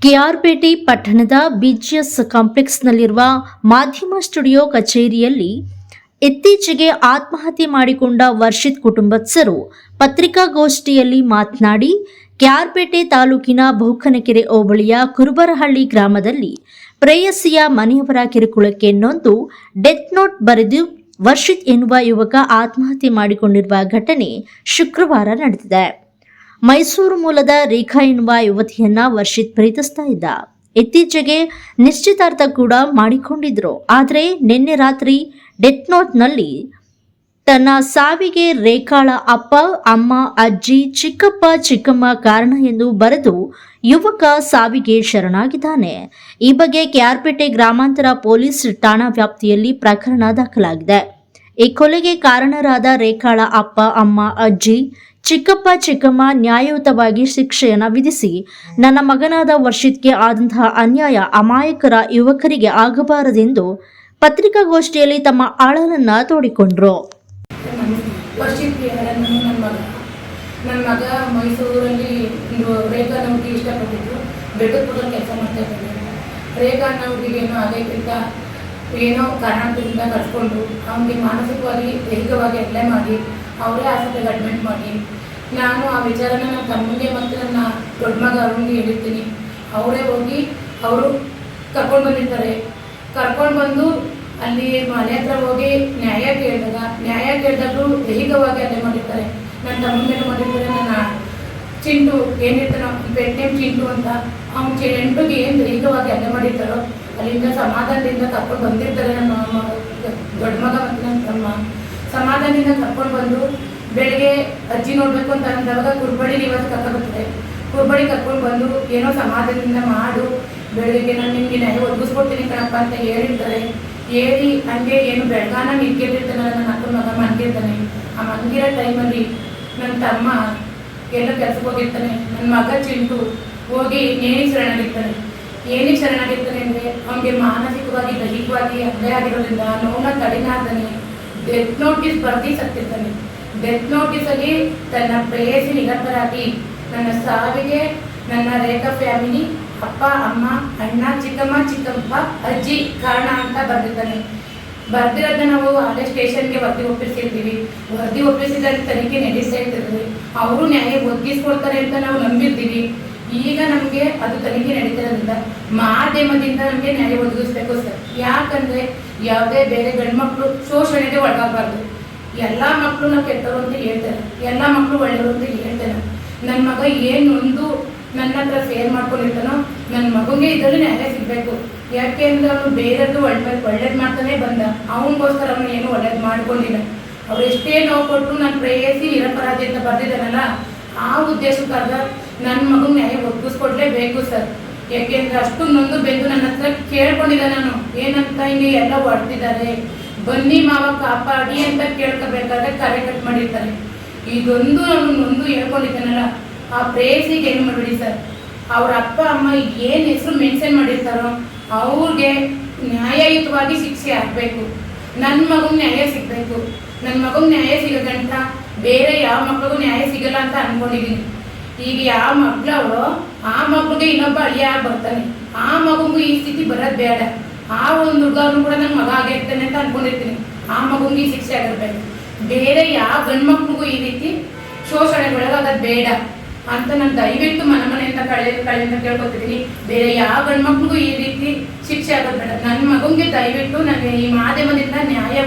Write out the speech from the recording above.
ಕೆಆರ್ಪೇಟೆ ಪಟ್ಟಣದ ಬಿಜಿಎಸ್ ಕಾಂಪ್ಲೆಕ್ಸ್ನಲ್ಲಿರುವ ಮಾಧ್ಯಮ ಸ್ಟುಡಿಯೋ ಕಚೇರಿಯಲ್ಲಿ ಇತ್ತೀಚೆಗೆ ಆತ್ಮಹತ್ಯೆ ಮಾಡಿಕೊಂಡ ವರ್ಷಿತ್ ಕುಟುಂಬಸ್ಥರು ಪತ್ರಿಕಾಗೋಷ್ಠಿಯಲ್ಲಿ ಮಾತನಾಡಿ, ಕೆಆರ್ಪೇಟೆ ತಾಲೂಕಿನ ಬಹುಕನಕೆರೆ ಹೋಬಳಿಯ ಕುರುಬರಹಳ್ಳಿ ಗ್ರಾಮದಲ್ಲಿ ಪ್ರೇಯಸಿಯ ಮನೆಯವರ ಕಿರುಕುಳಕ್ಕೆ ನೊಂದು ಡೆತ್ ನೋಟ್ ಬರೆದು ವರ್ಷಿತ್ ಎನ್ನುವ ಯುವಕ ಆತ್ಮಹತ್ಯೆ ಮಾಡಿಕೊಂಡಿರುವ ಘಟನೆ ಶುಕ್ರವಾರ ನಡೆದಿದೆ. ಮೈಸೂರು ಮೂಲದ ರೇಖಾ ಎನ್ನುವ ಯುವತಿಯನ್ನ ವರ್ಷಿತ್ ಪ್ರೀತಿಸ್ತಾ ಇದ್ದ. ಇತ್ತೀಚೆಗೆ ನಿಶ್ಚಿತಾರ್ಥ ಕೂಡ ಮಾಡಿಕೊಂಡಿದ್ರು. ಆದರೆ ನಿನ್ನೆ ರಾತ್ರಿ ಡೆತ್ ನೋಟ್ನಲ್ಲಿ ತನ್ನ ಸಾವಿಗೆ ರೇಖಾಳ ಅಪ್ಪ, ಅಮ್ಮ, ಅಜ್ಜಿ, ಚಿಕ್ಕಪ್ಪ, ಚಿಕ್ಕಮ್ಮ ಕಾರಣ ಎಂದು ಬರೆದು ಯುವಕ ಸಾವಿಗೆ ಶರಣಾಗಿದ್ದಾನೆ. ಈ ಬಗ್ಗೆ ಕೆಆರ್ಪೇಟೆ ಗ್ರಾಮಾಂತರ ಪೊಲೀಸ್ ಠಾಣಾ ವ್ಯಾಪ್ತಿಯಲ್ಲಿ ಪ್ರಕರಣ ದಾಖಲಾಗಿದೆ. ಈ ಕೊಲೆಗೆ ಕಾರಣರಾದ ರೇಖಾಳ ಅಪ್ಪ, ಅಮ್ಮ, ಅಜ್ಜಿ, ಚಿಕ್ಕಪ್ಪ, ಚಿಕ್ಕಮ್ಮ ನ್ಯಾಯಯುತವಾಗಿ ಶಿಕ್ಷೆಯನ್ನು ವಿಧಿಸಿ ನನ್ನ ಮಗನಾದ ವರ್ಷಿತ್ಗೆ ಆದಂತಹ ಅನ್ಯಾಯ ಅಮಾಯಕರ ಯುವಕರಿಗೆ ಆಗಬಾರದೆಂದು ಪತ್ರಿಕಾಗೋಷ್ಠಿಯಲ್ಲಿ ತಮ್ಮ ಅಳಲನ್ನ ತೋಡಿಕೊಂಡ್ರು. ನನ್ನ ಮಗ ಮೈಸೂರಲ್ಲಿ ರೇಖಾ ನೌಕರಿ ಇಷ್ಟಪಟ್ಟಿದ್ರು. ಬೆಟ್ಟದ ಕೂಡ ಕೆಲಸ ಮಾಡ್ತಾ ಇದ್ದಾರೆ. ರೇಖಾ ನೌಕರಿಗೆ ಏನೋ ಕಾರಣದಿಂದ ಕಳ್ಸ್ಕೊಂಡು ಅವನಿಗೆ ಮಾನಸಿಕವಾಗಿ ದೈಹಿಕವಾಗಿ ಅಡ್ಲೆ ಮಾಡಿ ಅವರೇ ಆಸ್ಪತ್ರೆಗೆ ಅಡ್ಮಿಟ್ ಮಾಡಿ, ನಾನು ಆ ವಿಚಾರನ ನನ್ನ ತಮ್ಮಗೆ ಮತ್ತು ನನ್ನ ದೊಡ್ಡ ಮಗ ಅವ್ರಿಗೆ ಹೇಳಿರ್ತೀನಿ. ಅವರೇ ಹೋಗಿ ಅವರು ಕರ್ಕೊಂಡು ಬಂದಿರ್ತಾರೆ. ಕರ್ಕೊಂಡು ಬಂದು ಅಲ್ಲಿ ಮನೆ ಹತ್ರ ಹೋಗಿ ನ್ಯಾಯ ಕೇಳಿದಾಗಲೂ ದೈಹಿಕವಾಗಿ ಅಡ್ಲೆ ಮಾಡಿರ್ತಾರೆ. ನನ್ನ ತಮ್ಮನೇನು ಮಾಡಿರ್ತಾರೆ. ನನ್ನ ಚಿಂಟು ಏನಿರ್ತಾನೋ ಪೆಟ್ ನೇಮ್ ಚಿಂಟು ಅಂತ, ಅವ್ನು ಚಿಂಟುಗೆ ಏನು ದೈಹಿಕವಾಗಿ ಅಡ್ಲೆ ಮಾಡಿರ್ತಾರೋ ಅಲ್ಲಿಂದ ಸಮಾಧಾನದಿಂದ ಕರ್ಕೊಂಡು ಬಂದಿರ್ತಾರೆ. ನನ್ನ ದೊಡ್ಡ ಮಗ ಮತ್ತು ನನ್ನ ತಮ್ಮ ಸಮಾಧಾನದಿಂದ ಕರ್ಕೊಂಡು ಬಂದು ಬೆಳಗ್ಗೆ ಅಜ್ಜಿ ನೋಡಬೇಕು ಅಂತ ಅಂದಾಗ ಕುರ್ಬಡಿ ಇವತ್ತು ಕರ್ಕೊಂಡ್ಬರ್ತಾರೆ. ಕುರ್ಬಡಿ ಕರ್ಕೊಂಡು ಬಂದು ಏನೋ ಸಮಾಧಾನದಿಂದ ಮಾಡು, ಬೆಳಗ್ಗೆ ನಾನು ನಿಮಗೆ ನ್ಯಾಯ ಒದಗಿಸ್ಕೊಡ್ತೀನಿ ಕಣಪ್ಪ ಅಂತ ಹೇಳಿರ್ತಾರೆ. ಹೇಳಿ ಹಂಗೆ ಏನು ಬೆಳಗಾನ ನಿಂತ್ಕೊಂಡಿರ್ತಾನೆ. ನನ್ನ ಅಕ್ಕನ ಮಗ ಮನ್ಗಿರ್ತಾನೆ. ಆ ಮನ್ಗಿರೋ ಟೈಮಲ್ಲಿ ನನ್ನ ತಮ್ಮ ಎಲ್ಲ ಕೆಲ್ಸಕ್ಕೆ ಹೋಗಿರ್ತಾನೆ. ನನ್ನ ಮಗ ಚಿಂಟು ಹೋಗಿ ಏನಿಗೆ ಶರಣಾಗಿರ್ತಾನೆ ಅಂದರೆ ಅವನಿಗೆ ಮಾನಸಿಕವಾಗಿ ದೈಹಿಕವಾಗಿ ಅಡ್ಡೆ ಆಗಿರೋದ್ರಿಂದ ನೋವನ್ನ ತಡೆನಾರ್ತಾನೆ. ಡೆತ್ ನೋಟಿಸ್ ಬರ್ದು ಸತ್ತಿರ್ತಾನೆ. ಡೆತ್ ನೋಟಿಸಲ್ಲಿ ತನ್ನ ಪ್ರೇಯಸಿ ನಿರಂತರಾಗಿ ನನ್ನ ಸಾವಿಗೆ ನನ್ನ ರೇಖಾ ಫ್ಯಾಮಿಲಿ ಅಪ್ಪ, ಅಮ್ಮ, ಅಣ್ಣ, ಚಿಕ್ಕಮ್ಮ, ಚಿಕ್ಕಪ್ಪ, ಅಜ್ಜಿ ಕಾರಣ ಅಂತ ಬರ್ದಿರ್ತಾನೆ. ಬರ್ದಿರೋದನ್ನ ನಾವು ಅಲ್ಲೇ ಸ್ಟೇಷನ್ಗೆ ವರದಿ ಒಪ್ಪಿಸಿರ್ತೀವಿ. ವರದಿ ಒಪ್ಪಿಸಿದಾಗ ತನಿಖೆ ನಡೆಸ್ತಾ ಇರ್ತೀವಿ. ಅವರು ನ್ಯಾಯ ಒದಗಿಸ್ಕೊಡ್ತಾರೆ ಅಂತ ನಾವು ನಂಬಿರ್ತೀವಿ. ಈಗ ನಮಗೆ ಅದು ತನಿಖೆ ನಡೀತಿರೋದ್ರಿಂದ ಮಾಧ್ಯಮದಿಂದ ನಮಗೆ ನ್ಯಾಯ ಒದಗಿಸ್ಬೇಕು ಸರ್. ಯಾಕಂದರೆ ಯಾವುದೇ ಬೇರೆ ಗಂಡು ಮಕ್ಕಳು ಶೋಷಣೆಗೆ ಒಳಗಾಗಬಾರ್ದು. ಎಲ್ಲ ಮಕ್ಕಳು ನಾವು ಕೆಟ್ಟವರು ಅಂತ ಹೇಳ್ತಾರೆ, ಎಲ್ಲ ಮಕ್ಕಳು ಒಳ್ಳೆಯವರು ಅಂತ ಹೇಳ್ತಾರೆ. ನನ್ನ ಮಗ ಏನೊಂದು ನನ್ನ ಹತ್ರ ಶೇರ್ ಮಾಡ್ಕೊಂಡಿರ್ತಾನೋ ನನ್ನ ಮಗುಗೆ ಇದರಲ್ಲಿ ನ್ಯಾಯ ಸಿಗಬೇಕು. ಯಾಕೆ ಅಂದರೆ ಅವನು ಬೇರೆಯದ್ದು ಒಳ್ಳೇದು ಮಾಡ್ತಾನೆ ಬಂದ. ಅವನಿಗೋಸ್ಕರ ಅವನು ಏನು ಒಳ್ಳೇದು ಮಾಡ್ಕೊಂಡಿಲ್ಲ. ಅವ್ರು ಎಷ್ಟೇ ನೋವು ಕೊಟ್ಟರು ನನ್ನ ಪ್ರೇಯಸಿ ನಿರಪರಾಧಿ ಅಂತ ಬರ್ದಿದ್ದಾನಲ್ಲ, ಆ ಉದ್ದೇಶಕ್ಕಾಗ ನನ್ನ ಮಗನ ನ್ಯಾಯ ಒದಗಿಸ್ಕೊಡ್ಲೇಬೇಕು ಸರ್. ಯಾಕೆಂದ್ರೆ ಅಷ್ಟು ನೊಂದು ಬೆಂದು ನನ್ನ ಹತ್ರ ಕೇಳ್ಕೊಂಡಿದ್ದೆ. ನಾನು ಏನಂತ ಹಿಂಗೆ ಎಲ್ಲ ಹೊಡ್ತಿದ್ದಾರೆ, ಬನ್ನಿ ಮಾವ ಕಾಪಾಡಿ ಅಂತ ಕೇಳ್ಕೋಬೇಕಾದ್ರೆ ಕರೆ ಕಟ್ ಮಾಡಿರ್ತಾರೆ. ಇದೊಂದು ನಾನು ನೊಂದು ಹೇಳ್ಕೊಂಡಿದ್ದಾನಲ್ಲ, ಆ ಪ್ರೇಯಸಿಗೆ ಏನು ಮಾಡಬೇಡಿ ಸರ್. ಅವ್ರ ಅಪ್ಪ ಅಮ್ಮ ಏನು ಹೆಸರು ಮೆನ್ಷನ್ ಮಾಡಿರ್ತಾರೋ ಅವ್ರಿಗೆ ನ್ಯಾಯಯುತವಾಗಿ ಶಿಕ್ಷೆ ಆಗಬೇಕು. ನನ್ನ ಮಗನ ನ್ಯಾಯ ಸಿಗಬೇಕು. ನನ್ನ ಮಗನ ನ್ಯಾಯ ಸಿಗೋದಂತ ಬೇರೆ ಯಾವ ಮಕ್ಕಳಿಗೂ ನ್ಯಾಯ ಸಿಗಲ್ಲ ಅಂತ ಅಂದ್ಕೊಂಡಿದ್ದೀನಿ. ಈಗ ಯಾವ ಮಕ್ಕಳವಳು ಆ ಮಕ್ಕಳಿಗೆ ಇನ್ನೊಬ್ಬ ಅಳಿಯ ಬರ್ತಾನೆ. ಆ ಮಗುಗೂ ಈ ಸ್ಥಿತಿ ಬರೋದು ಬೇಡ. ಆ ಒಂದು ಹುಡುಗನು ಕೂಡ ನನ್ನ ಮಗ ಆಗಿರ್ತಾನೆ ಅಂತ ಅಂದ್ಕೊಂಡಿರ್ತೀನಿ. ಆ ಮಗುಗೆ ಈ ಶಿಕ್ಷೆ ಆಗಿರ್ಬೇಕು. ಬೇರೆ ಯಾವ ಗಂಡು ಮಕ್ಳಿಗೂ ಈ ರೀತಿ ಶೋಷಣೆಗೊಳಗಾಗೋದು ಬೇಡ ಅಂತ ನಾನು ದಯವಿಟ್ಟು ಮನೆಯಿಂದ ಕಳೆಯಿಂದ ಕೇಳ್ಕೊತಿದ್ದೀನಿ. ಬೇರೆ ಯಾವ ಗಂಡು ಮಕ್ಳಿಗೂ ಈ ರೀತಿ ಶಿಕ್ಷೆ ಆಗೋದು ಬೇಡ. ನನ್ನ ಮಗುಗೆ ದಯವಿಟ್ಟು ನನಗೆ ಈ ಮಾಧ್ಯಮದಿಂದ ನ್ಯಾಯ